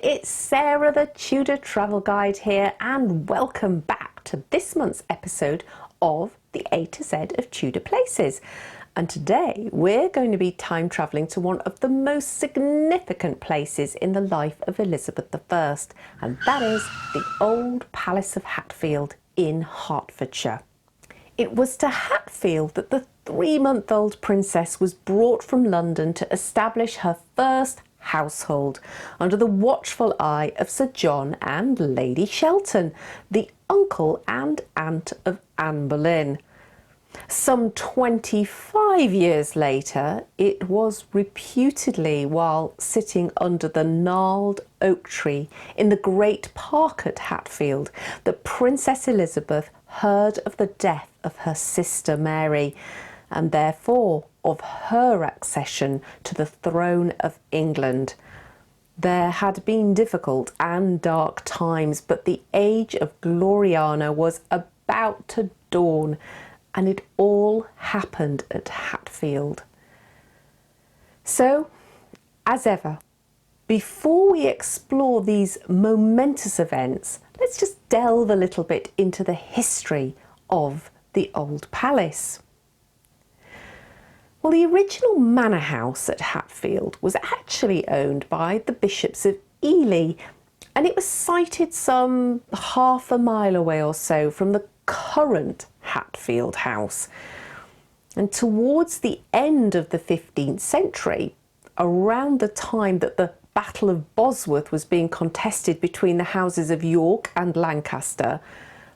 it's Sarah the Tudor Travel Guide here, and welcome back to this month's episode of the A to Z of Tudor Places. And today we're going to be time travelling to one of the most significant places in the life of Elizabeth I, and that is the Old Palace of Hatfield in Hertfordshire. It was to Hatfield that the 3-month-old princess was brought from London to establish her first household under the watchful eye of Sir John and Lady Shelton, the uncle and aunt of Anne Boleyn. Some 25 years later, it was reputedly while sitting under the gnarled oak tree in the great park at Hatfield that Princess Elizabeth heard of the death of her sister Mary, and therefore of her accession to the throne of England. There had been difficult and dark times, but the age of Gloriana was about to dawn, and it all happened at Hatfield. So, as ever, before we explore these momentous events, let's just delve a little bit into the history of the Old Palace. Well, the original manor house at Hatfield was actually owned by the bishops of Ely, and it was sited some half a mile away or so from the current Hatfield house. And towards the end of the 15th century, around the time that the Battle of Bosworth was being contested between the houses of York and Lancaster,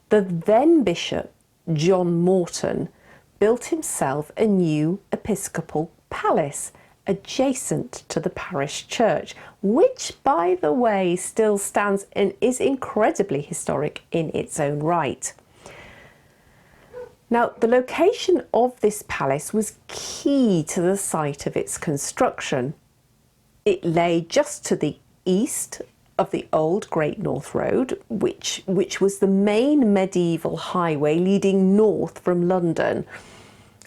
the then bishop, John Morton, built himself a new episcopal palace adjacent to the parish church, which, by the way, still stands and is incredibly historic in its own right. Now, the location of this palace was key to the site of its construction. It lay just to the east of the old Great North Road, which was the main medieval highway leading north from London.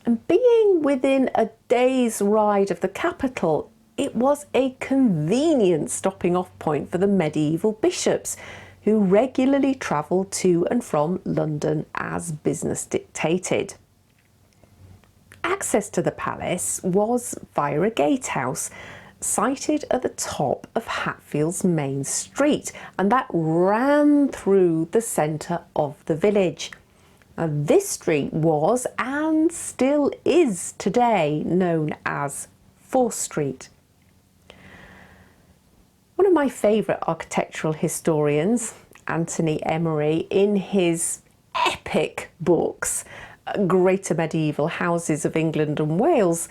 And being within a day's ride of the capital, it was a convenient stopping off point for the medieval bishops, who regularly travelled to and from London as business dictated. Access to the palace was via a gatehouse, sited at the top of Hatfield's main street, and that ran through the centre of the village. Now, this street was, and still is today, known as Fore Street. One of my favourite architectural historians, Anthony Emery, in his epic books, Greater Medieval Houses of England and Wales,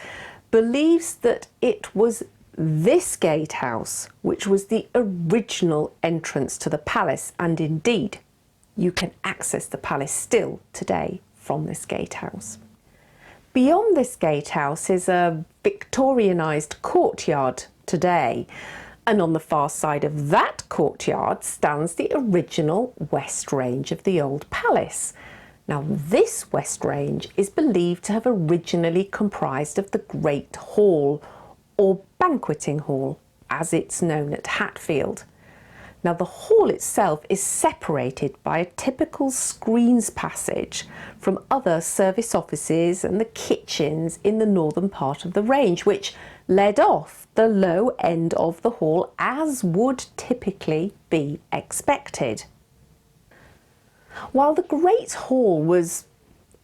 believes that it was this gatehouse which was the original entrance to the palace, and indeed you can access the palace still today from this gatehouse. Beyond this gatehouse is a Victorianised courtyard today, and on the far side of that courtyard stands the original west range of the Old Palace. Now, this west range is believed to have originally comprised of the Great Hall, or Banqueting Hall, as it's known at Hatfield. Now, the hall itself is separated by a typical screens passage from other service offices and the kitchens in the northern part of the range, which led off the low end of the hall, as would typically be expected. While the Great Hall was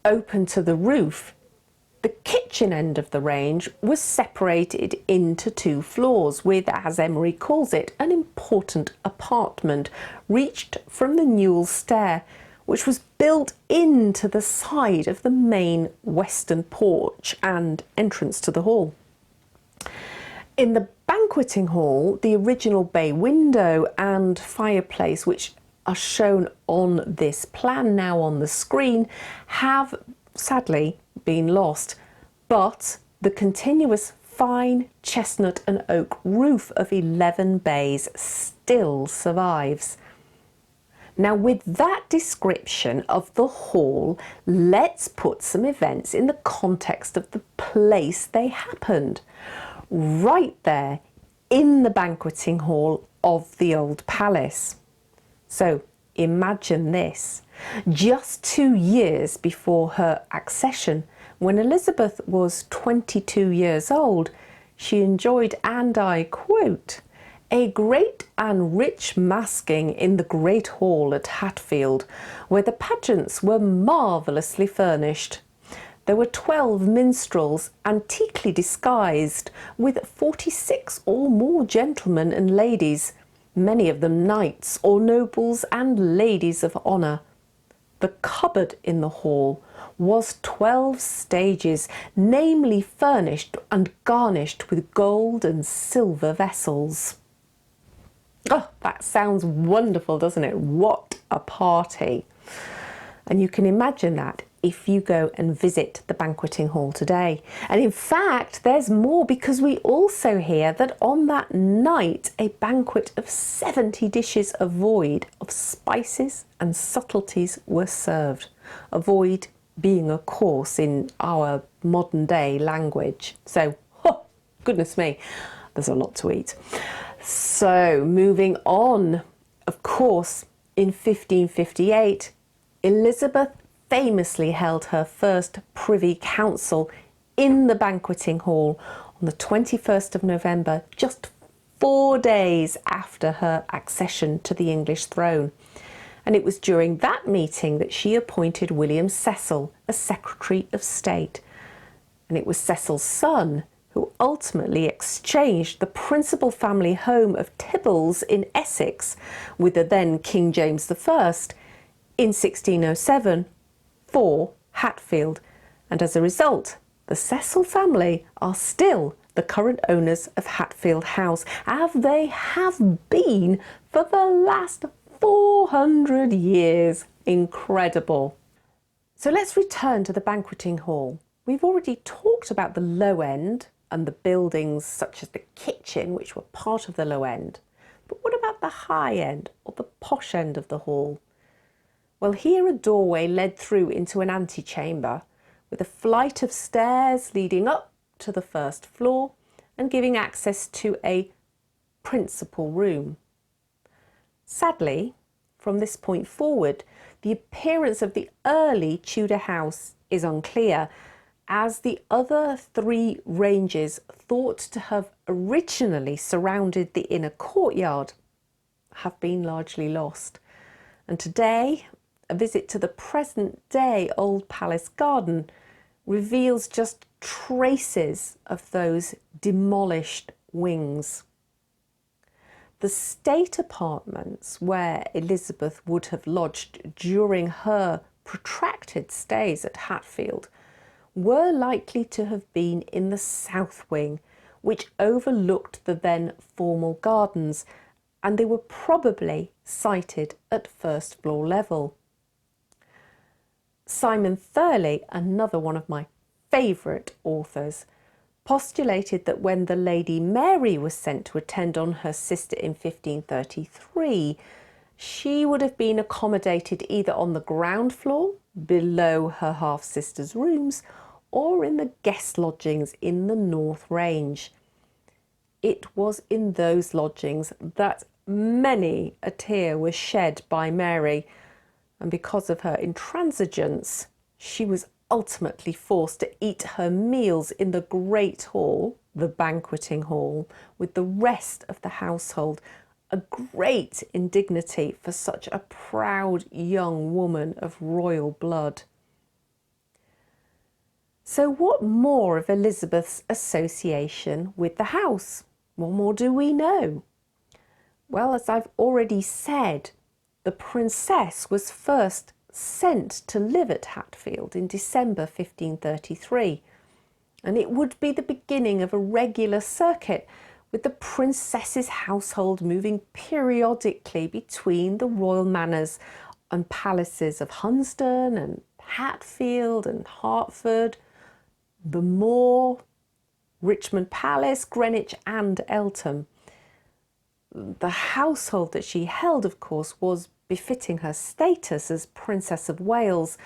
open to the roof, the kitchen end of the range was separated into 2 floors with, as Emery calls it, an important apartment reached from the newel stair, which was built into the side of the main western porch and entrance to the hall. In the banqueting hall, the original bay window and fireplace, which are shown on this plan now on the screen, have sadly been lost, but the continuous fine chestnut and oak roof of 11 bays still survives. Now, with that description of the hall, let's put some events in the context of the place they happened. Right there in the banqueting hall of the Old Palace. So imagine this, just 2 years before her accession, when Elizabeth was 22 years old, she enjoyed, and I quote, a great and rich masking in the great hall at Hatfield, where the pageants were marvellously furnished. There were 12 minstrels, antiquely disguised, with 46 or more gentlemen and ladies, many of them knights or nobles and ladies of honour. The cupboard in the hall was 12 stages, namely furnished and garnished with gold and silver vessels. Oh, that sounds wonderful, doesn't it? What a party. And you can imagine that if you go and visit the Banqueting Hall today. And in fact, there's more, because we also hear that on that night, a banquet of 70 dishes void of spices and subtleties were served. Void being a course in our modern day language. So, oh, goodness me, there's a lot to eat. So, moving on, of course, in 1558, Elizabeth famously held her first Privy Council in the Banqueting Hall on the 21st of November, just 4 days after her accession to the English throne. And it was during that meeting that she appointed William Cecil as Secretary of State. And it was Cecil's son who ultimately exchanged the principal family home of Tibbles in Essex with the then King James I in 1607 for Hatfield, and as a result, the Cecil family are still the current owners of Hatfield House, as they have been for the last 400 years. Incredible. So let's return to the Banqueting Hall. We've already talked about the low end and the buildings such as the kitchen, which were part of the low end. But what about the high end, or the posh end of the hall? Well, here a doorway led through into an antechamber with a flight of stairs leading up to the first floor and giving access to a principal room. Sadly, from this point forward, the appearance of the early Tudor house is unclear, as the other 3 ranges thought to have originally surrounded the inner courtyard have been largely lost. And today, a visit to the present-day Old Palace garden reveals just traces of those demolished wings. The state apartments where Elizabeth would have lodged during her protracted stays at Hatfield were likely to have been in the south wing, which overlooked the then formal gardens, and they were probably sited at first floor level. Simon Thurley, another one of my favourite authors, postulated that when the Lady Mary was sent to attend on her sister in 1533, she would have been accommodated either on the ground floor, below her half-sister's rooms, or in the guest lodgings in the North Range. It was in those lodgings that many a tear was shed by Mary, and because of her intransigence, she was ultimately forced to eat her meals in the Great Hall, the Banqueting Hall, with the rest of the household, a great indignity for such a proud young woman of royal blood. So what more of Elizabeth's association with the house? What more do we know? Well, as I've already said, the princess was first sent to live at Hatfield in December 1533, and it would be the beginning of a regular circuit, with the princess's household moving periodically between the royal manors and palaces of Hunsdon and Hatfield and Hertford, the Moor, Richmond Palace, Greenwich and Eltham. The household that she held, of course, was befitting her status as Princess of Wales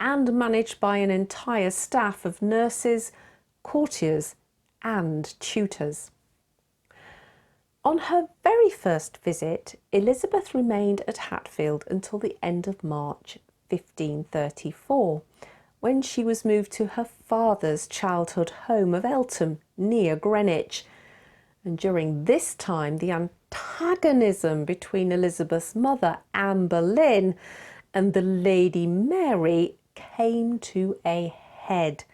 and managed by an entire staff of nurses, courtiers and tutors. On her very first visit, Elizabeth remained at Hatfield until the end of March 1534, when she was moved to her father's childhood home of Eltham, near Greenwich. And during this time, the antagonism between Elizabeth's mother, Anne Boleyn, and the Lady Mary came to a head.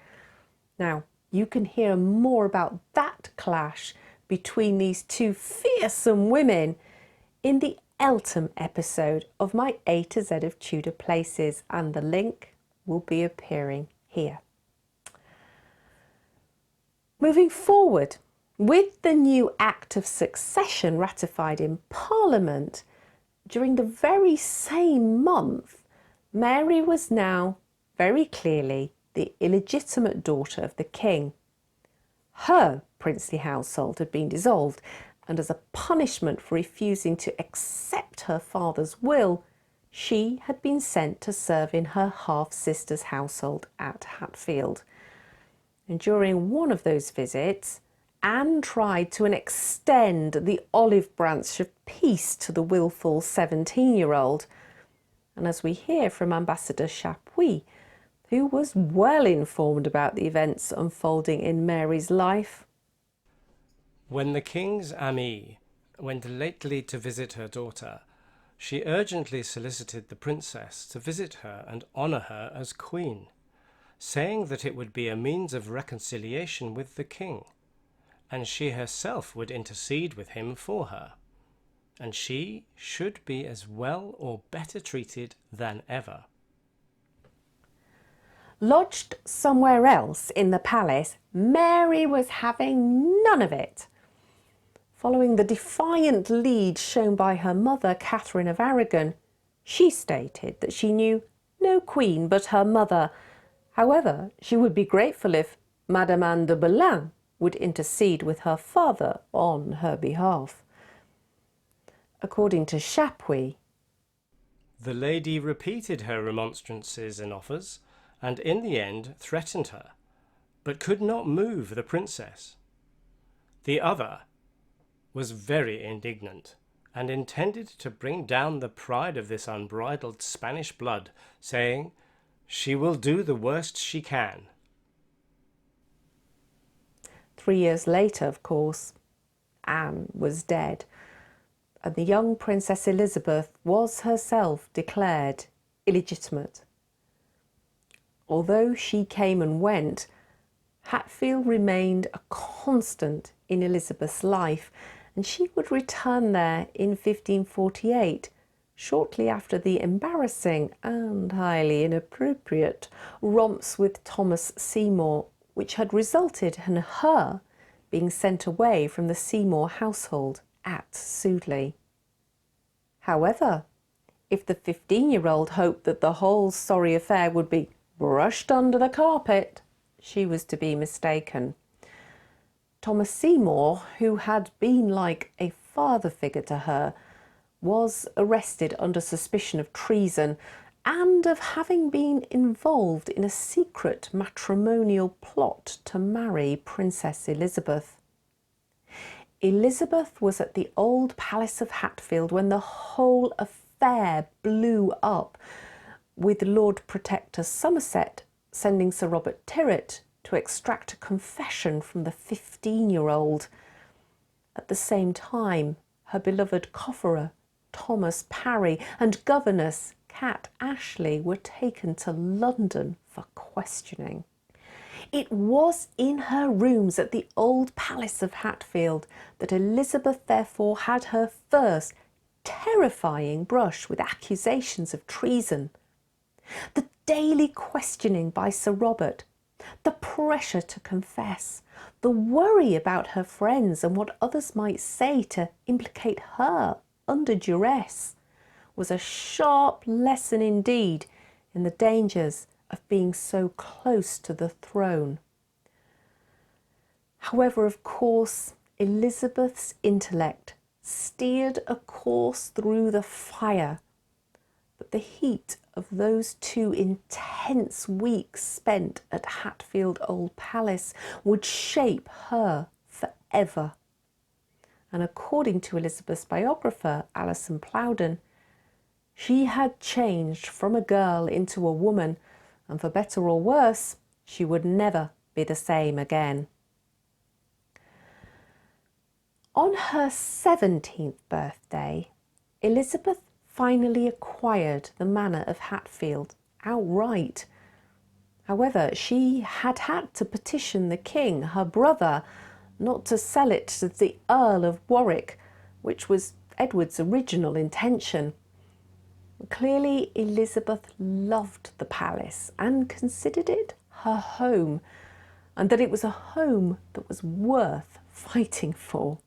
Now, you can hear more about that clash between these two fearsome women in the Eltham episode of my A to Z of Tudor Places, and the link will be appearing here. Moving forward, with the new Act of Succession ratified in Parliament, during the very same month, Mary was now very clearly the illegitimate daughter of the king. Her princely household had been dissolved, and as a punishment for refusing to accept her father's will, she had been sent to serve in her half-sister's household at Hatfield. And during one of those visits, Anne tried to extend the olive branch of peace to the wilful 17-year-old. And as we hear from Ambassador Chapuis, who was well informed about the events unfolding in Mary's life. When the king's amie went lately to visit her daughter, she urgently solicited the princess to visit her and honour her as queen, saying that it would be a means of reconciliation with the king, and she herself would intercede with him for her, and she should be as well or better treated than ever. Lodged somewhere else in the palace, Mary was having none of it. Following the defiant lead shown by her mother, Catherine of Aragon, she stated that she knew no queen but her mother. However, she would be grateful if Madame Anne de Boleyn would intercede with her father on her behalf. According to Chapuis, the lady repeated her remonstrances and offers, and in the end threatened her, but could not move the princess. The other was very indignant, and intended to bring down the pride of this unbridled Spanish blood, saying, "She will do the worst she can." 3 years later, of course, Anne was dead, and the young Princess Elizabeth was herself declared illegitimate. Although she came and went, Hatfield remained a constant in Elizabeth's life, and she would return there in 1548, shortly after the embarrassing and highly inappropriate romps with Thomas Seymour, which had resulted in her being sent away from the Seymour household at Sudeley. However, if the 15-year-old hoped that the whole sorry affair would be brushed under the carpet, she was to be mistaken. Thomas Seymour, who had been like a father figure to her, was arrested under suspicion of treason and of having been involved in a secret matrimonial plot to marry Princess Elizabeth. Elizabeth was at the Old Palace of Hatfield when the whole affair blew up, with Lord Protector Somerset sending Sir Robert Tyrwhitt to extract a confession from the 15-year-old. At the same time, her beloved cofferer, Thomas Parry, and governess, Kat Ashley, were taken to London for questioning. It was in her rooms at the Old Palace of Hatfield that Elizabeth therefore had her first terrifying brush with accusations of treason. The daily questioning by Sir Robert, the pressure to confess, the worry about her friends and what others might say to implicate her under duress, was a sharp lesson indeed in the dangers of being so close to the throne. However, of course, Elizabeth's intellect steered a course through the fire, but the heat of those 2 intense weeks spent at Hatfield Old Palace would shape her forever. and according to Elizabeth's biographer, Alison Plowden, she had changed from a girl into a woman, and for better or worse, she would never be the same again. On her 17th birthday, Elizabeth finally acquired the Manor of Hatfield outright. However, she had had to petition the king, her brother, not to sell it to the Earl of Warwick, which was Edward's original intention. Clearly, Elizabeth loved the palace and considered it her home, and that it was a home that was worth fighting for.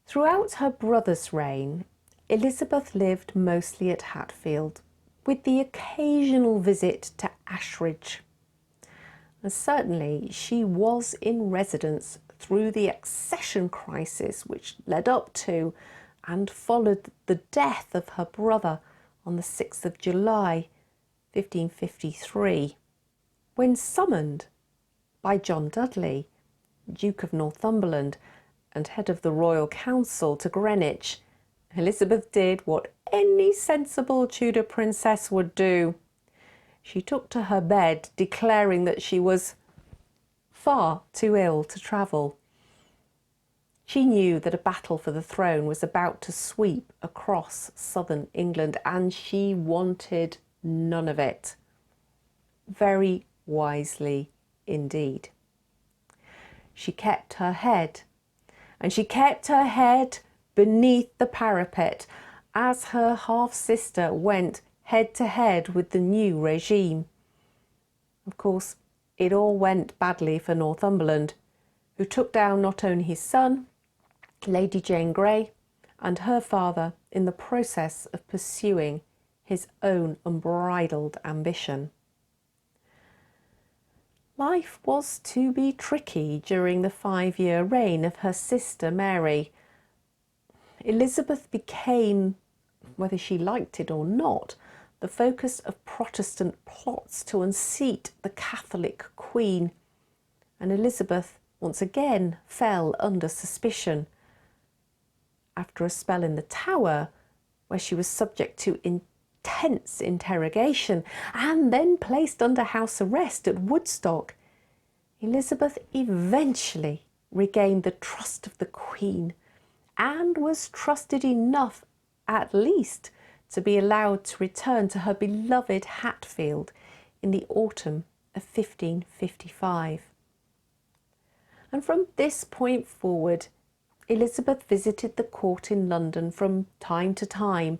Throughout her brother's reign, Elizabeth lived mostly at Hatfield, with the occasional visit to Ashridge. And certainly she was in residence through the accession crisis which led up to and followed the death of her brother on the 6th of July 1553. When summoned by John Dudley, Duke of Northumberland and head of the Royal Council, to Greenwich, Elizabeth did what any sensible Tudor princess would do. She took to her bed, declaring that she was far too ill to travel. She knew that a battle for the throne was about to sweep across southern England, and she wanted none of it. Very wisely indeed. She kept her head, and she kept her head beneath the parapet as her half-sister went head to head with the new regime. Of course, it all went badly for Northumberland, who took down not only his son, Lady Jane Grey, and her father in the process of pursuing his own unbridled ambition. Life was to be tricky during the 5-year reign of her sister Mary. Elizabeth became, whether she liked it or not, the focus of Protestant plots to unseat the Catholic Queen, and Elizabeth once again fell under suspicion. After a spell in the Tower, where she was subject to intense interrogation and then placed under house arrest at Woodstock, Elizabeth eventually regained the trust of the Queen and was trusted enough, at least, to be allowed to return to her beloved Hatfield in the autumn of 1555. And from this point forward, Elizabeth visited the court in London from time to time,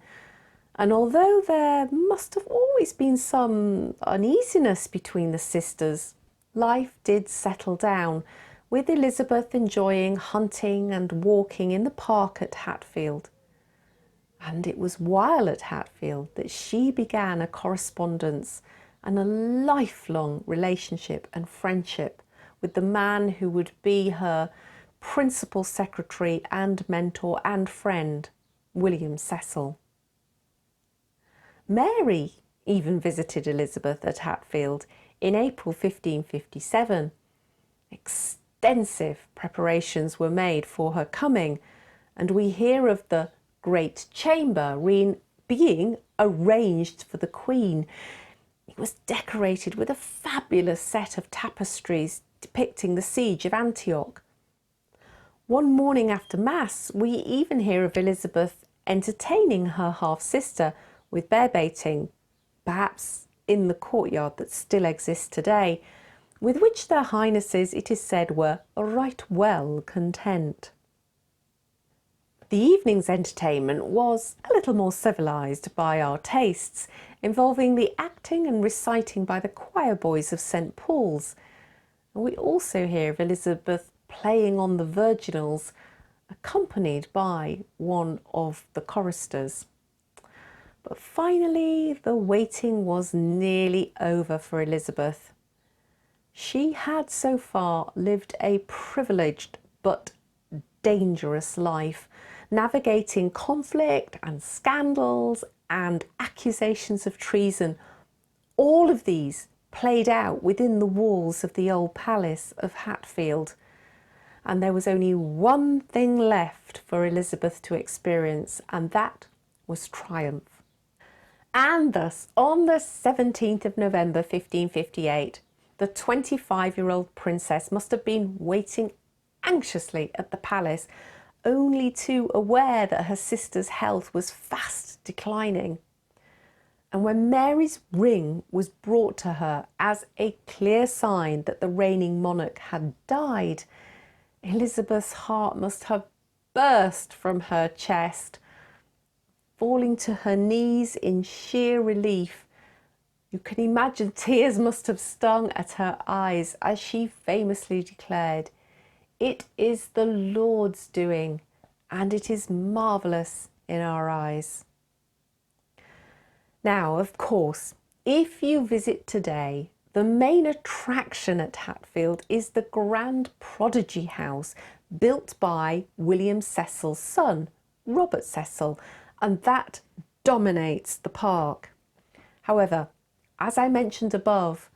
and although there must have always been some uneasiness between the sisters, life did settle down, with Elizabeth enjoying hunting and walking in the park at Hatfield. And it was while at Hatfield that she began a correspondence and a lifelong relationship and friendship with the man who would be her principal secretary and mentor and friend, William Cecil. Mary even visited Elizabeth at Hatfield in April 1557. Extensive preparations were made for her coming, and we hear of the Great Chamber being arranged for the Queen. It was decorated with a fabulous set of tapestries depicting the siege of Antioch. One morning after Mass, we even hear of Elizabeth entertaining her half-sister with bear baiting, perhaps in the courtyard that still exists today, with which their highnesses, it is said, were right well content. The evening's entertainment was a little more civilised by our tastes, involving the acting and reciting by the choir boys of St Paul's. And we also hear of Elizabeth playing on the virginals, accompanied by one of the choristers. But finally, the waiting was nearly over for Elizabeth. She had so far lived a privileged but dangerous life, navigating conflict and scandals and accusations of treason. All of these played out within the walls of the Old Palace of Hatfield. and there was only one thing left for Elizabeth to experience, and that was triumph. And thus, on the 17th of November 1558, the 25-year-old princess must have been waiting anxiously at the palace, only too aware that her sister's health was fast declining. And when Mary's ring was brought to her as a clear sign that the reigning monarch had died, Elizabeth's heart must have burst from her chest. Falling to her knees in sheer relief, you can imagine tears must have stung at her eyes as she famously declared, "It is the Lord's doing, and it is marvellous in our eyes." Now, of course, if you visit today, the main attraction at Hatfield is the grand prodigy house built by William Cecil's son, Robert Cecil, and that dominates the park. However, as I mentioned above,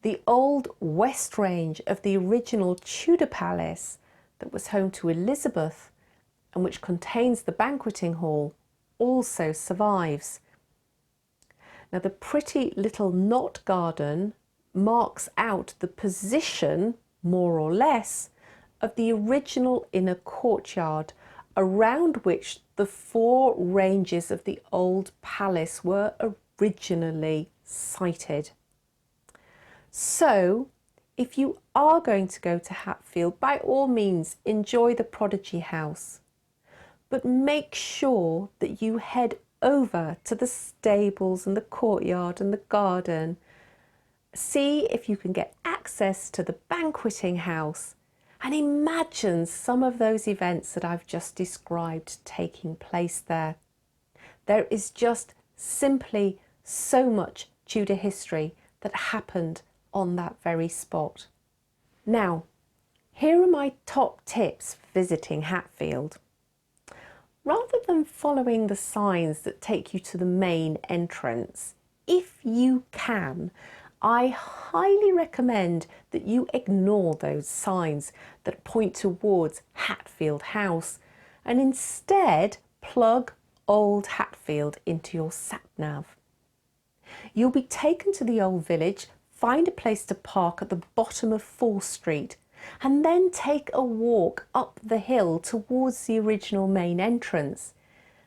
the old west range of the original Tudor palace that was home to Elizabeth and which contains the Banqueting Hall also survives. Now, the pretty little knot garden marks out the position, more or less, of the original inner courtyard around which the four ranges of the old palace were originally sited. So, if you are going to go to Hatfield, by all means enjoy the Prodigy House, but make sure that you head over to the stables and the courtyard and the garden. See if you can get access to the banqueting house and imagine some of those events that I've just described taking place there. There is just simply so much Tudor history that happened on that very spot. Now, here are my top tips for visiting Hatfield. Rather than following the signs that take you to the main entrance, if you can, I highly recommend that you ignore those signs that point towards Hatfield House and instead plug Old Hatfield into your sat-nav. You'll be taken to the old village, find a place to park at the bottom of 4th Street, and then take a walk up the hill towards the original main entrance.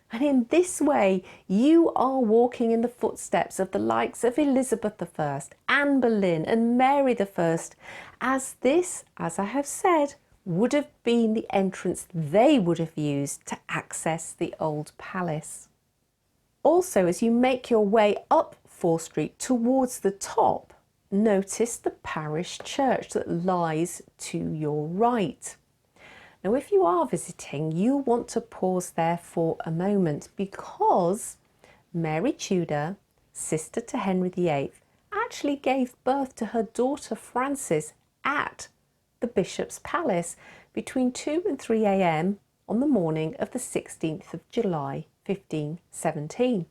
And in this way, you are walking in the footsteps of the likes of Elizabeth I, Anne Boleyn and Mary I, as this, as I have said, would have been the entrance they would have used to access the old palace. Also, as you make your way up 4th Street towards the top, notice the parish church that lies to your right. Now, if you are visiting, you want to pause there for a moment because Mary Tudor, sister to Henry VIII, actually gave birth to her daughter Frances at the Bishop's Palace between 2 and 3 a.m. on the morning of the 16th of July 1517.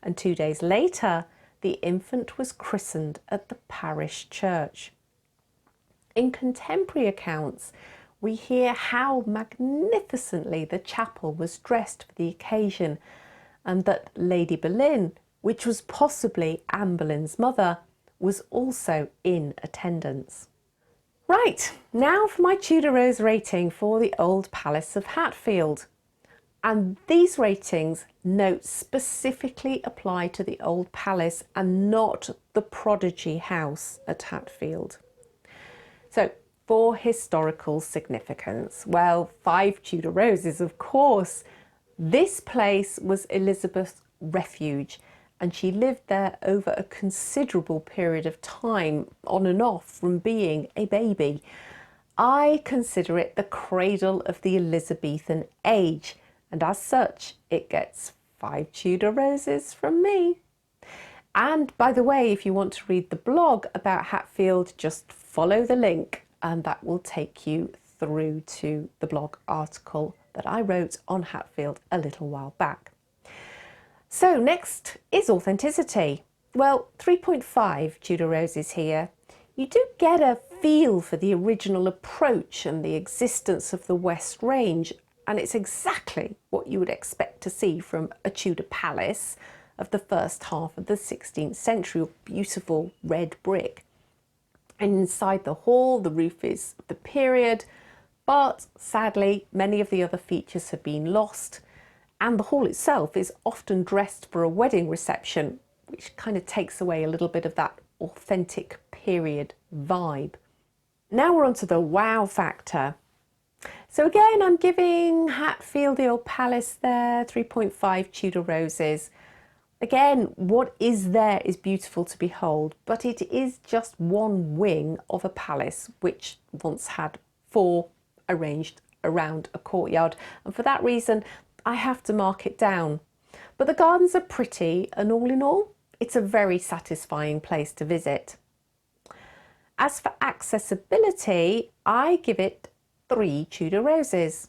And 2 days later, the infant was christened at the parish church. In contemporary accounts, we hear how magnificently the chapel was dressed for the occasion, and that Lady Boleyn, which was possibly Anne Boleyn's mother, was also in attendance. Right, now for my Tudor Rose rating for the Old Palace of Hatfield. And these ratings, note, specifically apply to the Old Palace and not the Prodigy House at Hatfield. So, for historical significance, well, 5 Tudor Roses, of course. This place was Elizabeth's refuge, and she lived there over a considerable period of time, on and off, from being a baby. I consider it the cradle of the Elizabethan age, and as such, it gets 5 Tudor Roses from me. And by the way, if you want to read the blog about Hatfield, just follow the link and that will take you through to the blog article that I wrote on Hatfield a little while back. So next is authenticity. Well, 3.5 Tudor Roses here. You do get a feel for the original approach and the existence of the West Range, and it's exactly what you would expect to see from a Tudor palace of the first half of the 16th century, beautiful red brick. And inside the hall, the roof is of the period, but sadly, many of the other features have been lost, and the hall itself is often dressed for a wedding reception, which kind of takes away a little bit of that authentic period vibe. Now we're on to the wow factor. So again, I'm giving Hatfield, the Old Palace there, 3.5 Tudor roses. Again, what is there is beautiful to behold, but it is just one wing of a palace which once had 4 arranged around a courtyard, and for that reason I have to mark it down. But the gardens are pretty, and all in all, it's a very satisfying place to visit. As for accessibility, I give it 3 Tudor roses.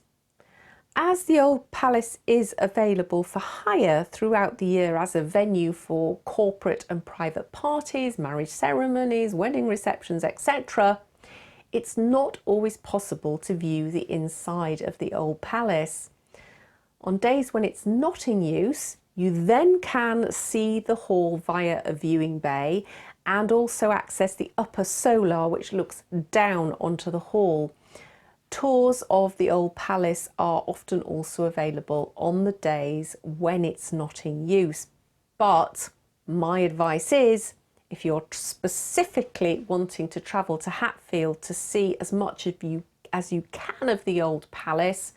As the Old Palace is available for hire throughout the year as a venue for corporate and private parties, marriage ceremonies, wedding receptions, etc., it's not always possible to view the inside of the Old Palace. On days when it's not in use, you then can see the hall via a viewing bay and also access the upper solar, which looks down onto the hall. Tours of the Old Palace are often also available on the days when it's not in use. But my advice is, if you're specifically wanting to travel to Hatfield to see as much of you as you can of the Old Palace,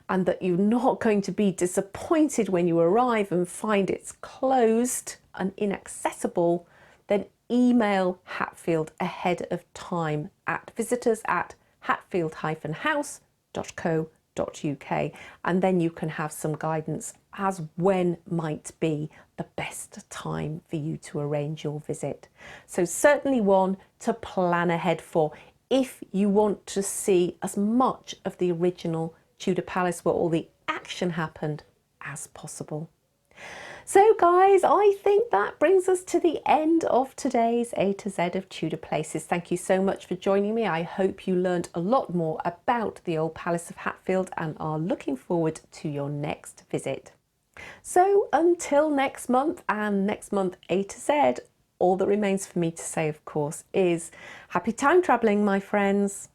and that you're not going to be disappointed when you arrive and find it's closed and inaccessible, then email Hatfield ahead of time at visitors@hatfield-house.co.uk, and then you can have some guidance as when might be the best time for you to arrange your visit. So certainly one to plan ahead for if you want to see as much of the original Tudor Palace where all the action happened as possible. So guys, I think that brings us to the end of today's A to Z of Tudor Places. Thank you so much for joining me. I hope you learned a lot more about the Old Palace of Hatfield and are looking forward to your next visit. So until next month, and next month A to Z, all that remains for me to say, of course, is happy time travelling, my friends.